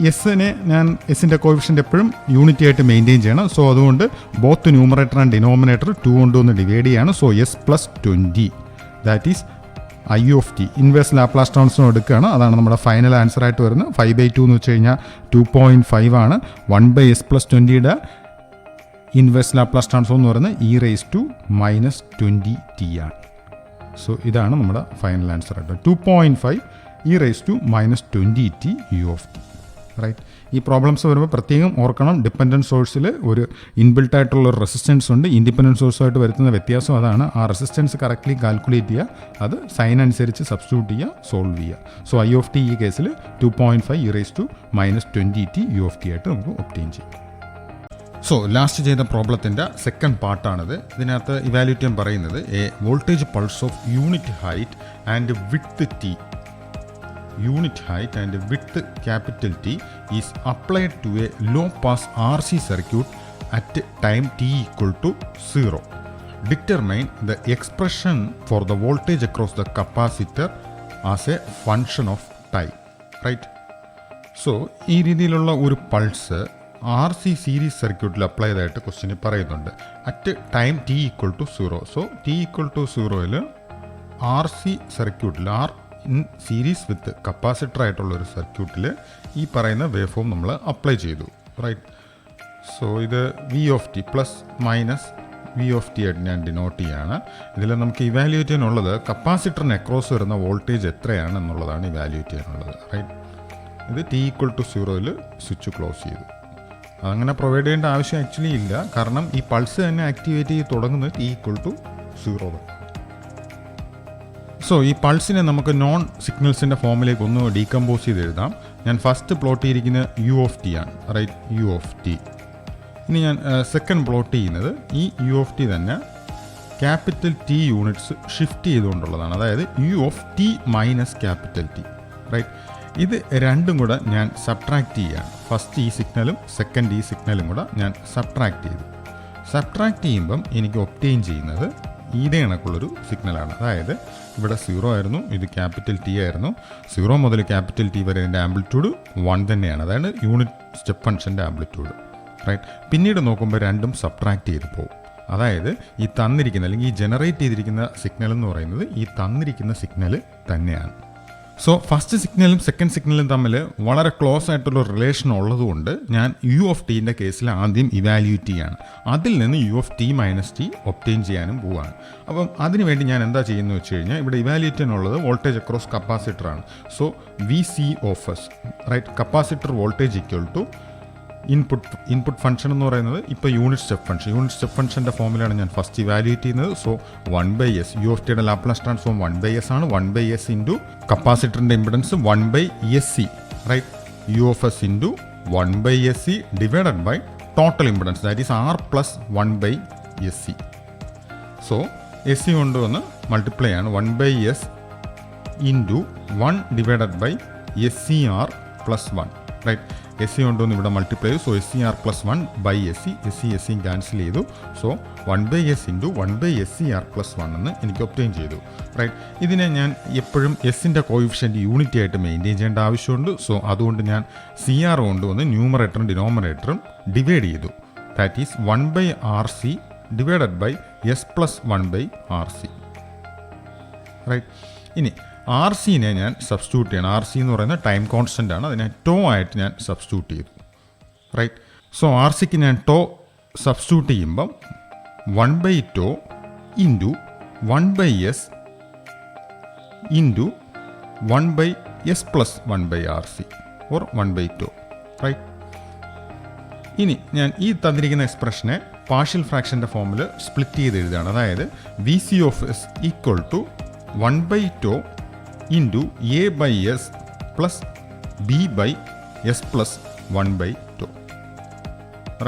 എസിനെ ഞാൻ എസിൻ്റെ കോഎഫിഷ്യൻ്റ് എപ്പോഴും യൂണിറ്റി ആയിട്ട് മെയിൻറ്റെയിൻ ചെയ്യണം. സോ അതുകൊണ്ട് ബോത്ത് ന്യൂമറേറ്റർ ആൻഡ് ഡിനോമിനേറ്റർ 2 കൊണ്ട് ഡിവൈഡ് ചെയ്യാണ്. So S + 20 that is I(t) inverse Laplace transform എടുക്കുകയാണ്. അതാണ് നമ്മുടെ ഫൈനൽ ആൻസർ ആയിട്ട് വരുന്നത്. 5/2 എന്ന് വെച്ച് കഴിഞ്ഞാൽ 2.5 ആണ്. 1/s + 20യുടെ ഇൻവേഴ്സ് ലാപ്ലാസ് ട്രാൻസ്ഫോം എന്ന് പറയുന്നത് e⁻⁻20t ആണ്. സോ ഇതാണ് നമ്മുടെ ഫൈനൽ ആൻസർ ആയിട്ട് 2.5 e⁻⁻20t u(t), റൈറ്റ്? ഈ പ്രോബ്ലംസ് വരുമ്പോൾ പ്രത്യേകം ഓർക്കണം, ഡിപ്പെൻഡൻറ്റ് സോഴ്സിൽ ഒരു ഇൻബിൽട്ട് ആയിട്ടുള്ള ഒരു റെസിസ്റ്റൻസ് ഉണ്ട്. ഇൻഡിപെൻഡൻറ്റ് സോഴ്സുമായിട്ട് വരുത്തുന്ന വ്യത്യാസം അതാണ്. ആ റെസിസ്റ്റൻസ് കറക്റ്റ്ലി കാൽക്കുലേറ്റ് ചെയ്യുക, അത് സൈൻ അനുസരിച്ച് സബ്സ്റ്റിറ്റ്യൂട്ട് ചെയ്യുക, സോൾവ് ചെയ്യുക. സോ I(t) ഈ കേസിൽ 2.5 e⁻⁻20t u(t) ആയിട്ട് നമുക്ക് ഒബ്റ്റെയിൻ ചെയ്യാം. സോ ലാസ്റ്റ് ചെയ്ത പ്രോബ്ലത്തിൻ്റെ സെക്കൻഡ് പാർട്ടാണിത്. ഇതിനകത്ത് ഇവാലുവേറ്റ് ചെയ്യാൻ പറയുന്നത് A voltage pulse of unit height and width T capital T is applied to a low pass RC circuit at time t equal to 0. Determine the expression for the voltage across the capacitor as a function of time. Right? So ഈ രീതിയിലുള്ള ഒരു pulse R C series സർക്യൂട്ടിൽ apply ചെയ്തായിട്ട് ക്വസ്റ്റ്യനിൽ പറയുന്നുണ്ട്. At time t equal to 0. So t equal to 0യിൽ R C സർക്യൂട്ടിൽ R in series with capacitor ആയിട്ടുള്ള ഒരു സർക്യൂട്ടിൽ ഈ പറയുന്ന വേവ് ഫോം നമ്മൾ അപ്ലൈ ചെയ്തു. റൈറ്റ്. സോ ഇത് v of t plus minus v of t ആയിട്ട് ഞാൻ ഡിനോട്ട് ചെയ്യാണ്. ഇതിൽ നമുക്ക് ഇവാലുവേറ്റ് ചെയ്യാനുള്ളത് കപ്പാസിറ്ററിന് അക്രോസ് വരുന്ന വോൾട്ടേജ് എത്രയാണ് എന്നുള്ളതാണ് ഇവാലുവേറ്റ് ചെയ്യാനുള്ളത്. റൈറ്റ്. ഇത് ടി ഈക്വൽ ടു 0യിൽ സ്വിച്ച് ക്ലോസ് ചെയ്തു. അതങ്ങനെ പ്രൊവൈഡ് ചെയ്യേണ്ട ആവശ്യം ആക്ച്വലി ഇല്ല, കാരണം ഈ പൾസ് തന്നെ ആക്ടിവേറ്റ് ചെയ്ത് തുടങ്ങുന്നത് ടി ഈക്വൽ ടു 0. സോ ഈ പൾസിനെ നമുക്ക് നോൺ സിഗ്നൽസിൻ്റെ ഫോമിലേക്ക് ഒന്ന് ഡീകമ്പോസ് ചെയ്ത് എഴുതാം. ഞാൻ ഫസ്റ്റ് പ്ലോട്ട് ചെയ്തിരിക്കുന്നത് യു ഓഫ് ടി ആണ്. റൈറ്റ്. U of T. ഇനി ഞാൻ സെക്കൻഡ് പ്ലോട്ട് ചെയ്യുന്നത് ഈ യു ഓഫ് ടി തന്നെ ക്യാപിറ്റൽ ടി യൂണിറ്റ്സ് ഷിഫ്റ്റ് ചെയ്തുകൊണ്ടുള്ളതാണ്. അതായത് U of T minus capital T. Right. ഇത് രണ്ടും കൂടെ ഞാൻ സബ്ട്രാക്ട് ചെയ്യുകയാണ്. ഫസ്റ്റ് ഈ സിഗ്നലും സെക്കൻഡ് ഈ സിഗ്നലും കൂടെ ഞാൻ സബ്ട്രാക്ട് ചെയ്തു. സബ്ട്രാക്ട് ചെയ്യുമ്പം എനിക്ക് ഒബ്റ്റെയിൻ ചെയ്യുന്നത് ഇതേ കണക്കുള്ളൊരു സിഗ്നലാണ്. അതായത് ഇവിടെ 0 ആയിരുന്നു, ഇത് ക്യാപിറ്റൽ ടി ആയിരുന്നു. 0 മുതൽ ക്യാപിറ്റൽ ടി വരെ ഇതിൻ്റെ ആംപ്ലിറ്റ്യൂഡ് 1 തന്നെയാണ്. അതാണ് യൂണിറ്റ് സ്റ്റെപ്പ് ഫംഗ്ഷൻ്റെ ആംപ്ലിറ്റ്യൂഡ്. റൈറ്റ്. പിന്നീട് നോക്കുമ്പോൾ രണ്ടും സബ്ട്രാക്ട് ചെയ്ത് പോകും. അതായത് ഈ തന്നിരിക്കുന്ന അല്ലെങ്കിൽ ഈ ജനറേറ്റ് ചെയ്തിരിക്കുന്ന സിഗ്നൽ എന്ന് പറയുന്നത് ഈ തന്നിരിക്കുന്ന സിഗ്നൽ തന്നെയാണ്. സോ ഫസ്റ്റ് സിഗ്നലും സെക്കൻഡ് സിഗ്നലും തമ്മിൽ വളരെ ക്ലോസ് ആയിട്ടുള്ള റിലേഷൻ ഉള്ളതുകൊണ്ട് ഞാൻ യു ഓഫ് ടീൻ്റെ കേസിൽ ആദ്യം ഇവാലുവേറ്റ് ചെയ്യാണ്. അതിൽ നിന്ന് U of T minus T obtain ചെയ്യാനും പോവാണ്. അപ്പം അതിനുവേണ്ടി ഞാൻ എന്താ ചെയ്യുന്നത് വെച്ച് കഴിഞ്ഞാൽ ഇവിടെ ഇവാലുവേറ്റ് ചെയ്യാനുള്ളത് വോൾട്ടേജ് അക്രോസ് കപ്പാസിറ്റർ ആണ്. So v c of s. Right. Capacitor voltage equal to input function എന്ന് പറയുന്നത് ഇപ്പോൾ യൂണിറ്റ് സ്റ്റെപ്പ് ഫംഗ്ഷൻ്റെ ഫോമിലാണ് ഞാൻ ഫസ്റ്റ് ഇവാലുവേറ്റ് ചെയ്യുന്നത്. സോ 1/s യു ഓഫ് ടിയുടെ ലാപ്ലാസ് ട്രാൻസ്ഫോം 1/s ആണ്. 1/s ഇൻറ്റു കപ്പാസിറ്ററിൻ്റെ impedance 1/sc. Right. U of S into 1/sc divided by total impedance that is R plus 1/sc. So s c കൊണ്ടുവന്ന് multiply ആണ്. 1/s into 1 divided by SCR plus 1. Right. S c കൊണ്ടുവന്ന് ഇവിടെ multiply ചെയ്തു. So SCR plus 1/SC. SC cancel ചെയ്തു. So 1/s into 1/SCR plus 1 എന്ന് എനിക്ക് obtain ചെയ്തു. Right. ഇതിനെ ഞാൻ എപ്പോഴും എസിൻ്റെ കോയിഫിഷ്യൻറ്റ് യൂണിറ്റി ആയിട്ട് മെയിൻറ്റെയിൻ ചെയ്യേണ്ട ആവശ്യമുണ്ട്. സോ അതുകൊണ്ട് ഞാൻ CR കൊണ്ടുവന്ന് ന്യൂമറേറ്ററും ഡിനോമിനേറ്ററും ഡിവൈഡ് ചെയ്തു. That is 1/RC divided by S plus 1/RC. Right. ഇനി ആർ സിനെ ഞാൻ സബ്സ്റ്റിറ്റ്യൂട്ട് ചെയ്യണം. ആർ സി എന്ന് പറയുന്നത് ടൈം കോൺസ്റ്റൻ്റ് ആണ്. അതിനെ ടോ ആയിട്ട് ഞാൻ സബ്സ്റ്റിറ്റ്യൂട്ട് ചെയ്തു. റൈറ്റ്. സോ ആർ സിക്ക് ഞാൻ ടോ സബ്സ്റ്റിറ്റ്യൂട്ട് ചെയ്യുമ്പം 1/τ into 1/s into 1/s plus 1/RC or 1/τ. Right. ഇനി ഞാൻ ഈ തന്നിരിക്കുന്ന എക്സ്പ്രഷനെ പാർഷ്യൽ ഫ്രാക്ഷൻ്റെ ഫോമിൽ സ്പ്ലിറ്റ് ചെയ്ത് എഴുതുകയാണ്. അതായത് v c of s equal to 1/τ into A/s plus B/s plus 1/τ.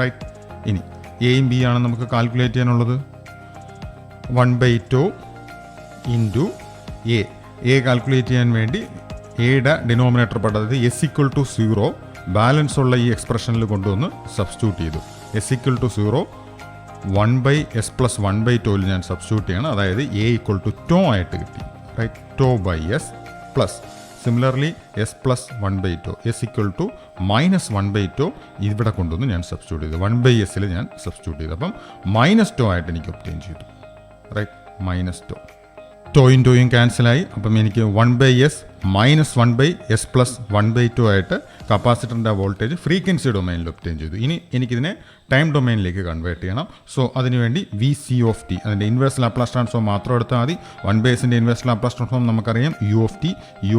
Right. ഇനി എയും ബി ആണ് നമുക്ക് കാൽക്കുലേറ്റ് ചെയ്യാനുള്ളത്. 1/τ ഇൻറ്റു എ കാൽക്കുലേറ്റ് ചെയ്യാൻ വേണ്ടി എയുടെ ഡിനോമിനേറ്റർ പടത് S ഈക്വൽ ടു 0 ബാലൻസ് ഉള്ള ഈ എക്സ്പ്രഷനിൽ കൊണ്ടുവന്ന് സബ്സ്റ്റിറ്റ്യൂട്ട് ചെയ്തു. S equal to 0 1/s plus 1/τയിൽ ഞാൻ സബ്സ്റ്റിറ്റ്യൂട്ട് ചെയ്യണം. അതായത് A ഈക്വൽ ടു ടോ ആയിട്ട് കിട്ടി. Right. τ/s plus similarly S plus 1/τ S equal to minus 1/τ ഇവിടെ കൊണ്ടുവന്ന് ഞാൻ സബ്സ്റ്റിറ്റ്യൂട്ട് ചെയ്തു. 1/sൽ ഞാൻ സബ്സ്റ്റിറ്റ്യൂട്ട് ചെയ്തു. അപ്പം -τ ആയിട്ട് എനിക്ക് ഒബ്റ്റെയിൻ ചെയ്തു. റൈറ്റ്. -τ. ടോയും ടോയും ക്യാൻസലായി. അപ്പം എനിക്ക് 1/s മൈനസ് 1/s പ്ലസ് 1/τ ആയിട്ട് കപ്പാസിറ്ററിൻ്റെ വോൾട്ടേജ് ഫ്രീക്വൻസി ഡൊമൈനിൽ ഒബ്റ്റെയിൻ ചെയ്തു. ഇനി എനിക്കിതിനെ ടൈം ഡൊമൈനിലേക്ക് കൺവേർട്ട് ചെയ്യണം. സോ അതിനുവേണ്ടി വി സി ഓഫ് ടി അതിൻ്റെ ഇൻവേഴ്സ് ലാപ്ലാസ് ട്രാൻസ്ഫോം മാത്രം എടുത്താൽ മതി. 1/sൻ്റെ ഇൻവേഴ്സ് ലാപ്ലാസ് ട്രാൻസ്ഫോം നമുക്കറിയാം u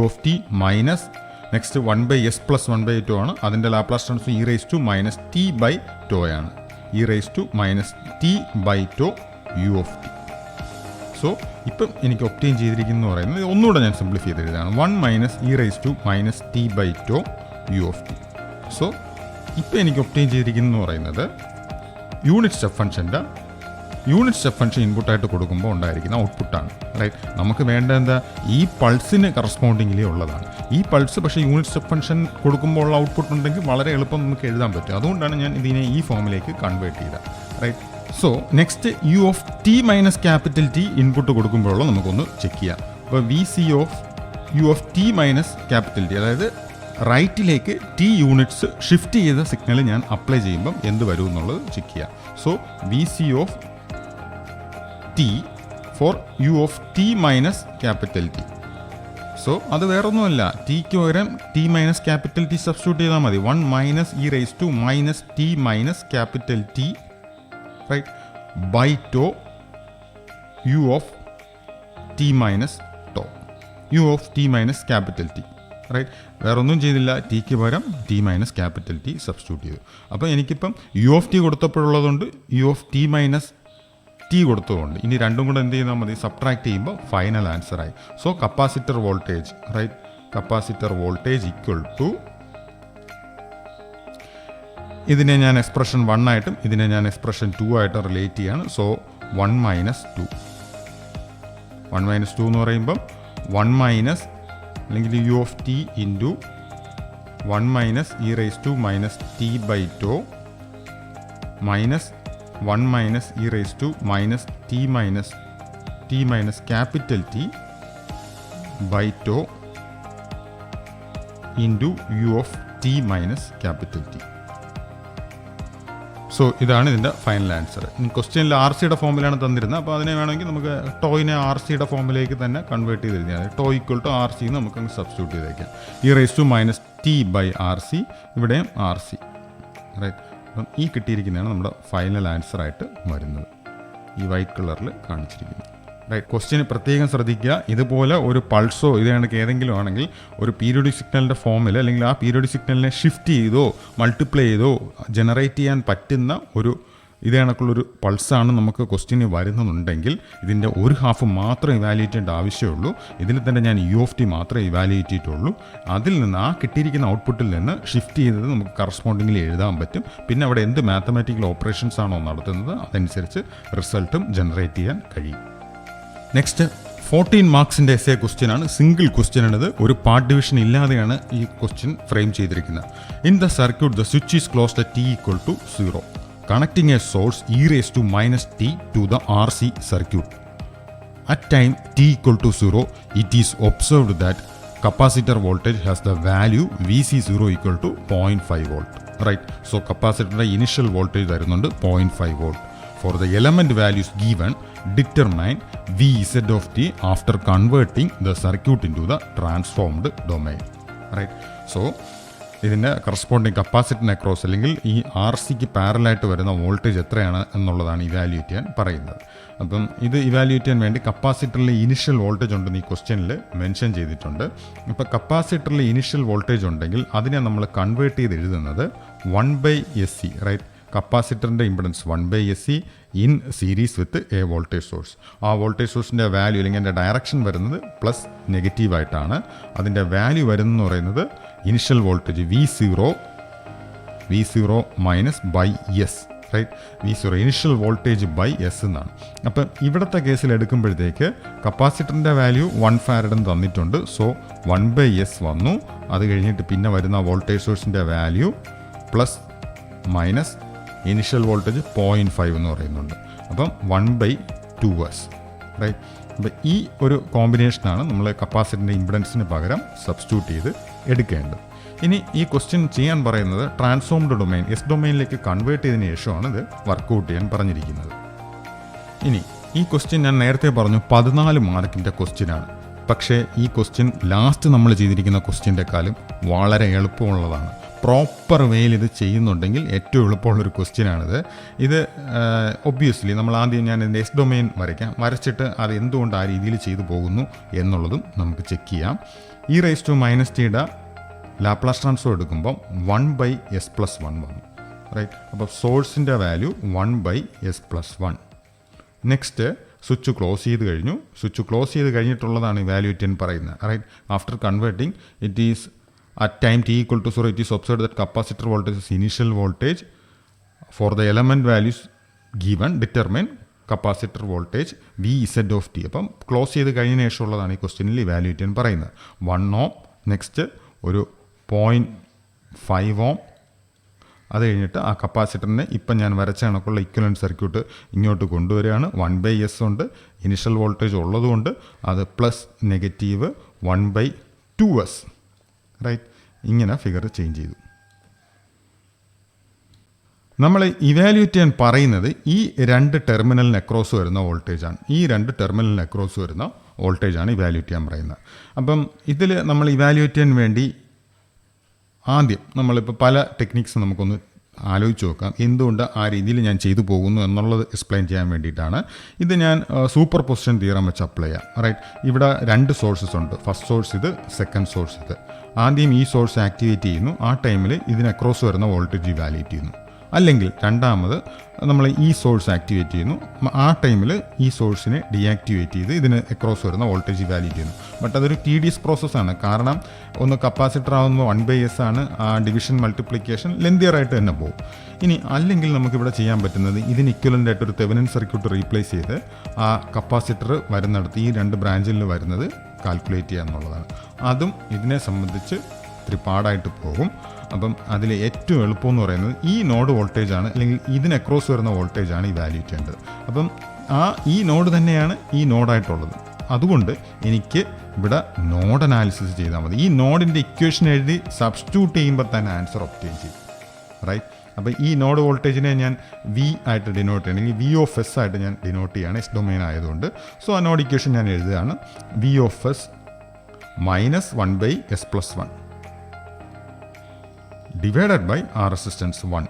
of T minus next 1/s plus 1/τ ആണ്. അതിൻ്റെ ലാപ്ലാസ് ട്രാൻസ്ഫോം e⁻t/τ ആണ്. e⁻t/τ U of T. So ഇപ്പം എനിക്ക് ഒബ്റ്റെയിൻ ചെയ്തിരിക്കുന്നു പറയുന്നത് ഒന്നുകൂടെ ഞാൻ സിംപ്ലിഫൈ ചെയ്ത് എഴുതാണ്. 1 e⁻t/τ U of T. So ഇപ്പം എനിക്ക് ഒബ്റ്റെയിൻ ചെയ്തിരിക്കുന്നു പറയുന്നത് യൂണിറ്റ് സ്റ്റെപ്പ് ഫംഗ്ഷൻ ഇൻപുട്ടായിട്ട് കൊടുക്കുമ്പോൾ ഉണ്ടായിരിക്കുന്ന ഔട്ട്പുട്ടാണ്. റൈറ്റ്, നമുക്ക് വേണ്ട എന്താ, ഈ പൾസിന് കറസ്പോണ്ടിങ്ങിലേ ഉള്ളതാണ്. ഈ പൾസ് പക്ഷേ യൂണിറ്റ് സ്റ്റെപ്പ് ഫംഗ്ഷൻ കൊടുക്കുമ്പോൾ ഉള്ള ഔട്ട്പുട്ട് ഉണ്ടെങ്കിൽ വളരെ എളുപ്പം നമുക്ക് എഴുതാൻ പറ്റും. അതുകൊണ്ടാണ് ഞാൻ ഇതിനെ ഈ ഫോമിലേക്ക് കൺവേർട്ട് ചെയ്തത്. Right, so next u of T minus capital t input കൊടുക്കുമ്പോഴുള്ള നമുക്കൊന്ന് ചെക്ക് ചെയ്യാം. അപ്പോൾ v c of u of T minus capital t, അതായത് റൈറ്റിലേക്ക് ടി യൂണിറ്റ്സ് ഷിഫ്റ്റ് ചെയ്ത സിഗ്നൽ ഞാൻ അപ്ലൈ ചെയ്യുമ്പം എന്ത് വരും എന്നുള്ളത് ചെക്ക് ചെയ്യാം. So v c of t for u of T minus capital T. So അത് വേറൊന്നുമല്ല, ടിക്ക് പകരം t minus capital t substitute ചെയ്താൽ മതി. 1 minus E raise to minus T minus capital T, right, by tau u of T minus tau, u of T minus capital T. Right, വേറൊന്നും ചെയ്തില്ല, ടിക്ക് പകരം t minus capital t substitute ചെയ്തു. അപ്പോൾ എനിക്കിപ്പം u of t കൊടുത്തപ്പോഴുള്ളതുകൊണ്ട് u of T minus t കൊടുത്തതുകൊണ്ട് ഇനി രണ്ടും കൂടെ എന്ത് ചെയ്താൽ മതി, സബ്ട്രാക്ട് ചെയ്യുമ്പോൾ ഫൈനൽ ആൻസറായി. So capacitor voltage, right, capacitor voltage equal to, ഇതിനെ ഞാൻ എക്സ്പ്രഷൻ 1 ആയിട്ടും ഇതിനെ ഞാൻ എക്സ്പ്രഷൻ 2 ആയിട്ടും റിലേറ്റ് ചെയ്യാണ്. സോ 1 മൈനസ് 2 എന്ന് പറയുമ്പം 1 മൈനസ് അല്ലെങ്കിൽ U of T into 1 minus E raise to minus T by tau minus 1 minus E raise to minus T minus capital T by tau into U of T minus capital T. So ഇതാണ് ഇതിൻ്റെ final answer. ക്വസ്റ്റ്യനിൽ R സിയുടെ ഫോമിലാണ് തന്നിരുന്നത്. അപ്പോൾ അതിനെ വേണമെങ്കിൽ നമുക്ക് ടോയിനെ R സിയുടെ ഫോമിലേക്ക് തന്നെ കൺവേർട്ട് ചെയ്ത് കഴിഞ്ഞാൽ tau equal to R C നമുക്ക് സബ്സ്റ്റിറ്റ്യൂട്ട് ചെയ്തേക്കാം. E raise to minus T by R C, ഇവിടെയും ആർ സി. റൈറ്റ്, അപ്പം ഈ കിട്ടിയിരിക്കുന്നതാണ് നമ്മുടെ ഫൈനൽ ആൻസറായിട്ട് വരുന്നത്, ഈ വൈറ്റ് കളറിൽ കാണിച്ചിരിക്കുന്നത്. റൈറ്റ്, ക്വസ്റ്റ്യന് പ്രത്യേകം ശ്രദ്ധിക്കുക. ഇതുപോലെ ഒരു പൾസോ ഇത് കണക്ക് ഏതെങ്കിലും ആണെങ്കിൽ ഒരു പീരിയോഡിക് സിഗ്നലിൻ്റെ ഫോമിൽ അല്ലെങ്കിൽ ആ പീരിയോഡിക് സിഗ്നലിനെ ഷിഫ്റ്റ് ചെയ്തോ മൾട്ടിപ്ലൈ ചെയ്തോ ജനറേറ്റ് ചെയ്യാൻ പറ്റുന്ന ഒരു ഇത് കണക്കുള്ളൊരു പൾസാണ് നമുക്ക് ക്വസ്റ്റ്യന് വരുന്നുണ്ടെങ്കിൽ ഇതിൻ്റെ ഒരു ഹാഫ് മാത്രം ഇവാലുവേറ്റ് ചെയ്യേണ്ട ആവശ്യമുള്ളൂ. ഇതിൽ തന്നെ ഞാൻ യു ഓഫ് ടി മാത്രമേ ഇവാലുവേറ്റ് ചെയ്തിട്ടുള്ളൂ. അതിൽ നിന്ന് ആ കിട്ടിയിരിക്കുന്ന ഔട്ട്പുട്ടിൽ നിന്ന് ഷിഫ്റ്റ് ചെയ്തത് നമുക്ക് കറസ്പോണ്ടിങ്ങിൽ എഴുതാൻ പറ്റും. പിന്നെ അവിടെ എന്ത് മാത്തമാറ്റിക്കൽ ഓപ്പറേഷൻസ് ആണോ നടത്തുന്നത് അതനുസരിച്ച് റിസൾട്ടും ജനറേറ്റ് ചെയ്യാൻ കഴിയും. നെക്സ്റ്റ് 14 മാർക്സിൻ്റെ എസ്സേ ക്വസ്റ്റ്യനാണ്. സിംഗിൾ ക്വസ്റ്റ്യനാണിത്, ഒരു പാർട്ട് ഡിവിഷൻ ഇല്ലാതെയാണ് ഈ ക്വസ്റ്റ്യൻ ഫ്രെയിം ചെയ്തിരിക്കുന്നത്. In the circuit the switch is closed at T equal to 0. Connecting a source e raised to minus t to the RC circuit. At time t equal to 0, it is observed that capacitor voltage has the value VC0 equal to 0.5 volt. Right, so capacitor initial voltage വരുന്നുണ്ട് 0.5 volt. For the element values given, determine Vz of t after converting the circuit into the transformed domain. Right, so ഇതിൻ്റെ corresponding കപ്പാസിറ്ററിന് across അല്ലെങ്കിൽ ഈ R സിക്ക് പാരലായിട്ട് വരുന്ന voltage എത്രയാണ് എന്നുള്ളതാണ് ഇവാലുവേറ്റ് ചെയ്യാൻ പറയുന്നത്. അപ്പം ഇത് ഇവാലുവേറ്റ് ചെയ്യാൻ വേണ്ടി കപ്പാസിറ്ററിൽ ഇനിഷ്യൽ വോൾട്ടേജ് ഉണ്ടെന്ന് ഈ ക്വസ്റ്റ്യനിൽ മെൻഷൻ ചെയ്തിട്ടുണ്ട്. അപ്പോൾ കപ്പാസിറ്ററിൽ ഇനിഷ്യൽ വോൾട്ടേജ് ഉണ്ടെങ്കിൽ അതിനെ നമ്മൾ കൺവേർട്ട് ചെയ്ത് എഴുതുന്നത് 1/SC. റൈറ്റ്, കപ്പാസിറ്ററിൻ്റെ impedance 1/SC in series with a voltage source. ആ വോൾട്ടേജ് സോഴ്സിൻ്റെ വാല്യൂ അല്ലെങ്കിൽ അതിൻ്റെ ഡയറക്ഷൻ വരുന്നത് പ്ലസ് നെഗറ്റീവായിട്ടാണ്. അതിൻ്റെ വാല്യൂ വരുന്നതെന്ന് പറയുന്നത് initial voltage V0 minus by S. Right, V0 initial voltage by S എന്നാണ്. അപ്പം ഇവിടുത്തെ കേസിൽ എടുക്കുമ്പോഴത്തേക്ക് കപ്പാസിറ്ററിൻ്റെ വാല്യൂ 1 ഫാരഡ് എന്ന് തന്നിട്ടുണ്ട്. സോ 1/S വന്നു. അത് കഴിഞ്ഞിട്ട് പിന്നെ വരുന്ന വോൾട്ടേജ് സോഴ്സിൻ്റെ value plus minus initial voltage 0.5 എന്ന് പറയുന്നുണ്ട്. അപ്പം 1/2S. റൈറ്റ്, അപ്പം ഈ ഒരു കോമ്പിനേഷനാണ് നമ്മൾ കപ്പാസിറ്ററിൻ്റെ ഇമ്പിഡൻസിന് പകരം സബ്സ്റ്റിറ്റ്യൂട്ട് ചെയ്ത് എടുക്കേണ്ടത്. ഇനി ഈ ക്വസ്റ്റ്യൻ ചെയ്യാൻ പറയുന്നത് ട്രാൻസ്ഫോംഡ് ഡൊമൈൻ എസ് ഡൊമൈനിലേക്ക് കൺവേർട്ട് ചെയ്തതിന് ശേഷമാണ് ഇത് വർക്കൗട്ട് ചെയ്യാൻ പറഞ്ഞിരിക്കുന്നത്. ഇനി ഈ ക്വസ്റ്റ്യൻ ഞാൻ നേരത്തെ പറഞ്ഞു 14 മാർക്കിൻ്റെ ക്വസ്റ്റ്യനാണ്. പക്ഷേ ഈ ക്വസ്റ്റ്യൻ ലാസ്റ്റ് നമ്മൾ ചെയ്തിരിക്കുന്ന ക്വസ്റ്റ്യൻ്റെക്കാളും വളരെ എളുപ്പമുള്ളതാണ്. പ്രോപ്പർ വേയിൽ ഇത് ചെയ്യുന്നുണ്ടെങ്കിൽ ഏറ്റവും എളുപ്പമുള്ളൊരു ക്വസ്റ്റ്യനാണിത്. ഇത് ഒബ്വിയസ്ലി നമ്മൾ ആദ്യം ഞാൻ ഇതിൻ്റെ എസ് ഡൊമൈൻ വരച്ചിട്ട് അത് എന്തുകൊണ്ട് ആ രീതിയിൽ ചെയ്തു പോകുന്നു എന്നുള്ളതും നമുക്ക് ചെക്ക് ചെയ്യാം. ഇ റൈസ് ടു മൈനസ് ടിയുടെ ലാപ്ലാസ് ട്രാൻസ്ഫോം എടുക്കുമ്പം 1/S+1 വന്നു. റൈറ്റ്, അപ്പോൾ സോഴ്സിൻ്റെ value 1/S+1. Next switch close ചെയ്ത് കഴിഞ്ഞു. സ്വിച്ച് ക്ലോസ് ചെയ്ത് കഴിഞ്ഞിട്ടുള്ളതാണ് ഇവാലുവേറ്റ് ചെയ്യാൻ പറയുന്നത്. Right, after converting it is at time t equal to 0, it is observed that capacitor voltage is initial voltage for the element values given determine capacitor voltage V Z of T. അപ്പം close ചെയ്ത് കഴിഞ്ഞ ശേഷമുള്ളതാണ് ഈ ക്വസ്റ്റ്യനിൽ evaluate ചെയ്യാൻ പറയുന്നത്. 1 ഓം, next ഒരു 0.5 ഓം, അത് കഴിഞ്ഞിട്ട് ആ കപ്പാസിറ്ററിനെ ഇപ്പം ഞാൻ വരച്ച കണക്കുള്ള ഇക്വലൻറ്റ് സർക്യൂട്ട് ഇങ്ങോട്ട് കൊണ്ടുവരികയാണ്. 1/s ഉണ്ട്, ഇനിഷ്യൽ വോൾട്ടേജ് ഉള്ളതുകൊണ്ട് അത് പ്ലസ് നെഗറ്റീവ് 1/2s, റൈറ്റ്. ഇങ്ങനെ ഫിഗർ ചേഞ്ച് ചെയ്തു. നമ്മൾ ഇവാലുവേറ്റ് ചെയ്യാൻ പറയുന്നത് ഈ രണ്ട് ടെർമിനലിന് അക്രോസ് വരുന്ന വോൾട്ടേജാണ്. ഈ രണ്ട് ടെർമിനലിന് അക്രോസ് വരുന്ന വോൾട്ടേജാണ് ഇവാലുവേറ്റ് ചെയ്യാൻ പറയുന്നത്. അപ്പം ഇതിൽ നമ്മൾ ഇവാലുവേറ്റ് ചെയ്യാൻ വേണ്ടി ആദ്യം നമ്മളിപ്പോൾ പല ടെക്നിക്സ് നമുക്കൊന്ന് ആലോചിച്ച് നോക്കാം. എന്തുകൊണ്ട് ആ രീതിയിൽ ഞാൻ ചെയ്തു പോകുന്നു എന്നുള്ളത് എക്സ്പ്ലെയിൻ ചെയ്യാൻ വേണ്ടിയിട്ടാണ്. ഇത് ഞാൻ സൂപ്പർ പൊസിഷൻ തിയറം വെച്ച് അപ്ലൈ ചെയ്യാം, റൈറ്റ്. ഇവിടെ രണ്ട് സോഴ്സസ് ഉണ്ട്. ഫസ്റ്റ് സോഴ്സ് ഇത്, സെക്കൻഡ് സോഴ്സ് ഇത്. ആദ്യം ഈ സോഴ്സ് ആക്ടിവേറ്റ് ചെയ്യുന്നു. ആ ടൈമിൽ ഇതിന് അക്രോസ് വരുന്ന വോൾട്ടേജ് ഇവാലുവേറ്റ് ചെയ്യുന്നു. അല്ലെങ്കിൽ രണ്ടാമത് നമ്മൾ ഈ സോഴ്സ് ആക്ടിവേറ്റ് ചെയ്യുന്നു. ആ ടൈമിൽ ഈ സോഴ്സിനെ ഡീആക്ടിവേറ്റ് ചെയ്ത് ഇതിന് അക്രോസ് വരുന്ന വോൾട്ടേജ് വാല്യൂ ചെയ്യുന്നു. ബട്ട് അതൊരു ടീഡിയസ് പ്രോസസ്സാണ്. കാരണം ഒന്ന് കപ്പാസിറ്റർ ആകുമ്പോൾ 1/s ആണ്, ആ ഡിവിഷൻ മൾട്ടിപ്ലിക്കേഷൻ ലെന്തിയർ ആയിട്ട് തന്നെ പോകും. ഇനി അല്ലെങ്കിൽ നമുക്കിവിടെ ചെയ്യാൻ പറ്റുന്നത് ഇതിന് ഇക്വലൻ്റ് ആയിട്ട് ഒരു തെവെനിൻ സർക്യൂട്ട് റീപ്ലേസ് ചെയ്ത് ആ കപ്പാസിറ്റർ വരുന്നിടത്ത് ഈ രണ്ട് ബ്രാഞ്ചിൽ വരുന്നത് കാൽക്കുലേറ്റ് ചെയ്യുക എന്നുള്ളതാണ്. അതും ഇതിനെ സംബന്ധിച്ച് ഇത്തിരി പാടായിട്ട് പോകും. അപ്പം അതിൽ ഏറ്റവും എളുപ്പം എന്ന് പറയുന്നത് ഈ നോഡ് വോൾട്ടേജാണ്, അല്ലെങ്കിൽ ഇതിന് അക്രോസ് വരുന്ന വോൾട്ടേജാണ് ഈ വാല്യൂ ചെയ്യേണ്ടത്. അപ്പം ഈ നോഡ് തന്നെയാണ് ഈ നോഡായിട്ടുള്ളത്. അതുകൊണ്ട് എനിക്ക് ഇവിടെ നോഡ് അനാലിസിസ് ചെയ്താൽ മതി. ഈ നോഡിൻ്റെ ഇക്വേഷൻ എഴുതി സബ്സ്റ്റിറ്റ്യൂട്ട് ചെയ്യുമ്പോൾ തന്നെ ആൻസർ ഒബ്റ്റെയിൻ ചെയ്യും, റൈറ്റ്. അപ്പോൾ ഈ നോഡ് വോൾട്ടേജിനെ ഞാൻ വി ആയിട്ട് ഡിനോട്ട് ചെയ്യണം, അല്ലെങ്കിൽ വി ഓഫ് എസ് ആയിട്ട് ഞാൻ ഡിനോട്ട് ചെയ്യുകയാണ്, എസ് ഡൊമൈൻ ആയതുകൊണ്ട്. സോ ആ നോഡ് ഇക്വേഷൻ ഞാൻ എഴുതുകയാണ്. V of s minus 1/s+1 divided by ആ റെസിസ്റ്റൻസ് 1.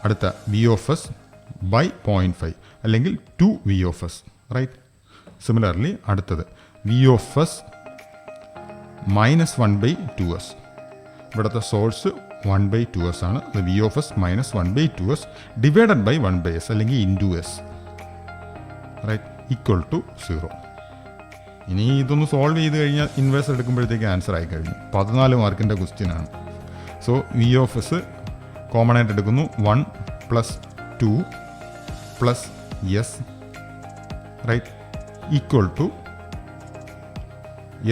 അടുത്ത വി ഓഫ് എസ് ബൈ 0.5 അല്ലെങ്കിൽ 2 v of s, right. Similarly അടുത്തത് v of s minus 1/2s. ഇവിടുത്തെ സോഴ്സ് 1/2s ആണ്. അത് v of s minus 1/2s divided by 1/s അല്ലെങ്കിൽ into s, right, equal to 0. ഇനി ഇതൊന്ന് സോൾവ് ചെയ്ത് കഴിഞ്ഞാൽ ഇൻവേഴ്സ് എടുക്കുമ്പോഴത്തേക്ക് ആൻസർ ആയി കഴിഞ്ഞു. 14 മാർക്കിൻ്റെ ക്വസ്റ്റ്യൻ ആണ്. So v of S common ആയിട്ട് എടുക്കുന്നു. 1 + 2 + s, right, equal to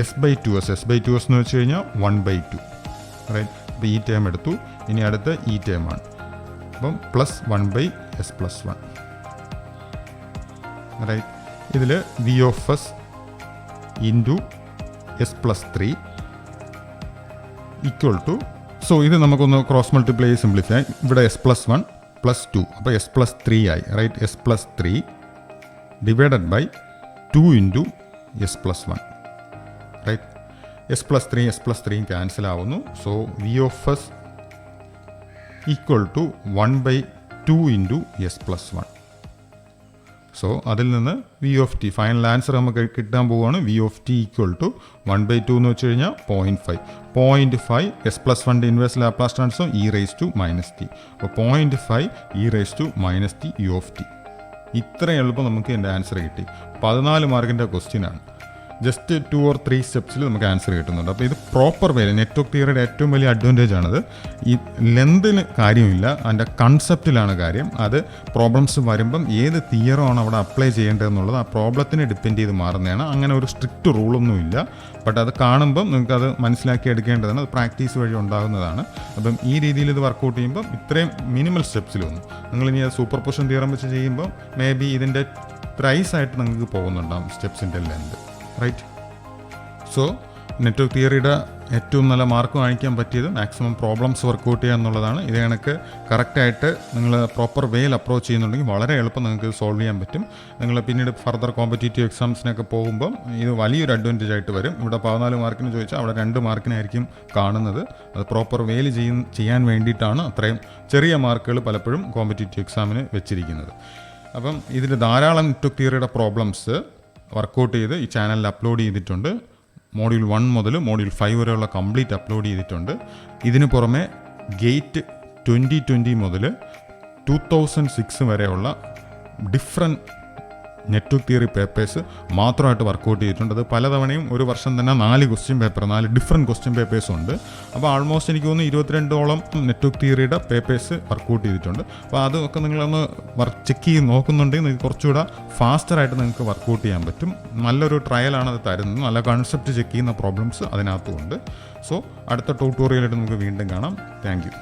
s/2s. s/2s എന്ന് വെച്ച് കഴിഞ്ഞാൽ 1/2, റൈറ്റ്. അപ്പോൾ ഈ ടേം എടുത്തു. ഇനി അടുത്ത ഈ ടേമാണ്. അപ്പം പ്ലസ് 1/s+1, റൈറ്റ്. ഇതിൽ V of S into s+3 equal to, so ഇത് നമുക്കൊന്ന് ക്രോസ് മൾട്ടിപ്ലൈ സിംപ്ലിഫൈ. ഇവിടെ s+1 + 2, അപ്പോൾ s+3 ആയി, right. s+3 divided by 2 into s+1, right. s+3 cancel ആവുന്നു. So v of s equal to 1/2 into s+1. So അതിൽ നിന്ന് v of t final answer നമുക്ക് കിട്ടാൻ പോവുകയാണ്. V of t equal to 1/2 എന്ന് വെച്ച് കഴിഞ്ഞാൽ 0.5. 0.5 s+1 inverse Laplace transform e⁻⁻t. അപ്പോൾ 0.5 e⁻⁻t u ഓഫ് ടി. ഇത്രയും എളുപ്പം നമുക്ക് എൻ്റെ ആൻസർ കിട്ടി. 14 മാർക്കിൻ്റെ ക്വസ്റ്റ്യനാണ്. ജസ്റ്റ് 2 or 3 സ്റ്റെപ്സിൽ നമുക്ക് ആൻസർ കിട്ടുന്നുണ്ട്. അപ്പോൾ ഇത് പ്രോപ്പർ വേല നെറ്റ്വർക്ക് തിയറിയുടെ ഏറ്റവും വലിയ അഡ്വാൻറ്റേജ് ആണത്. ഈ ലെന്തിന് കാര്യമില്ല, അതിൻ്റെ കൺസെപ്റ്റിലാണ് കാര്യം. അത് പ്രോബ്ലംസ് വരുമ്പം ഏത് തിയറാണ് അവിടെ അപ്ലൈ ചെയ്യേണ്ടതെന്നുള്ളത് ആ പ്രോബ്ലത്തിനെ ഡിപ്പെൻഡ് ചെയ്ത് മാറുന്നതാണ്. അങ്ങനെ ഒരു സ്ട്രിക്റ്റ് റൂളൊന്നുമില്ല. ബട്ട് അത് കാണുമ്പം നിങ്ങൾക്കത് മനസ്സിലാക്കി എടുക്കേണ്ടതാണ്. അത് പ്രാക്ടീസ് വഴി ഉണ്ടാകുന്നതാണ്. അപ്പം ഈ രീതിയിൽ ഇത് വർക്കൗട്ട് ചെയ്യുമ്പം ഇത്രയും മിനിമൽ സ്റ്റെപ്സിൽ വന്നു. നിങ്ങളിനി അത് സൂപ്പർ പൊസിഷൻ തിയറം വെച്ച് ചെയ്യുമ്പോൾ മേ ബി ഇതിൻ്റെ ത്രൈസ് ആയിട്ട് നിങ്ങൾക്ക് പോകുന്നുണ്ടാകും സ്റ്റെപ്സിൻ്റെ ലെന്ത്, റൈറ്റ്. സോ നെറ്റ്വർക്ക് തിയറിയുടെ ഏറ്റവും നല്ല മാർക്ക് വാങ്ങിക്കാൻ പറ്റിയത് മാക്സിമം പ്രോബ്ലംസ് വർക്കൗട്ട് ചെയ്യുക എന്നുള്ളതാണ്. ഇത് കണക്ക് കറക്റ്റായിട്ട് നിങ്ങൾ പ്രോപ്പർ വേയിൽ അപ്രോച്ച് ചെയ്യുന്നുണ്ടെങ്കിൽ വളരെ എളുപ്പം നിങ്ങൾക്ക് സോൾവ് ചെയ്യാൻ പറ്റും. നിങ്ങൾ പിന്നീട് ഫർദർ കോമ്പറ്റേറ്റീവ് എക്സാംസിനൊക്കെ പോകുമ്പം ഇത് വലിയൊരു അഡ്വാൻറ്റേജ് ആയിട്ട് വരും. ഇവിടെ 14 മാർക്കിന് ചോദിച്ചാൽ അവിടെ 2 മാർക്കിനായിരിക്കും കാണുന്നത്. അത് പ്രോപ്പർ വേയിൽ ചെയ്യാൻ വേണ്ടിയിട്ടാണ് അത്രയും ചെറിയ മാർക്കുകൾ പലപ്പോഴും കോമ്പറ്റേറ്റീവ് എക്സാമിന് വെച്ചിരിക്കുന്നത്. അപ്പം ഇതിൽ ധാരാളം നെറ്റ്വർക്ക് തിയറിയുടെ പ്രോബ്ലംസ് വർക്കൗട്ട് ചെയ്ത് ഈ ചാനലിൽ അപ്ലോഡ് ചെയ്തിട്ടുണ്ട്. മോഡ്യൂൾ 1 മുതൽ മോഡ്യൂൾ 5 വരെയുള്ള കംപ്ലീറ്റ് അപ്ലോഡ് ചെയ്തിട്ടുണ്ട്. ഇതിന് പുറമെ ഗേറ്റ് 2020 മുതൽ 2006 വരെയുള്ള ഡിഫറെൻറ്റ് നെറ്റ്വർക്ക് തിയറി പേപ്പേഴ്സ് മാത്രമായിട്ട് വർക്കൗട്ട് ചെയ്തിട്ടുണ്ട്. അത് പലതവണയും ഒരു വർഷം തന്നെ 4 ക്വസ്റ്റ്യൻ പേപ്പർ, 4 ഡിഫറെൻറ്റ് ക്വസ്റ്റ്യൻ പേപ്പേഴ്സും ഉണ്ട്. അപ്പോൾ ആൾമോസ്റ്റ് എനിക്ക് തോന്നുന്നു 22ഓളം നെറ്റ്വർക്ക് തിയറിയുടെ പേപ്പേഴ്സ് വർക്കൗട്ട് ചെയ്തിട്ടുണ്ട്. അപ്പോൾ അതൊക്കെ നിങ്ങളൊന്ന് ചെക്ക് ചെയ്ത് നോക്കുന്നുണ്ടെങ്കിൽ നിങ്ങൾക്ക് കുറച്ചുകൂടെ ഫാസ്റ്ററായിട്ട് നിങ്ങൾക്ക് വർക്കൗട്ട് ചെയ്യാൻ പറ്റും. നല്ലൊരു ട്രയലാണ് അത് തരുന്നത്. നല്ല കൺസെപ്റ്റ് ചെക്ക് ചെയ്യുന്ന പ്രോബ്ലംസ് അതിനകത്തുമുണ്ട്. സോ അടുത്ത ട്യൂട്ടോറിയലായിട്ട് നമുക്ക് വീണ്ടും കാണാം. Thank you.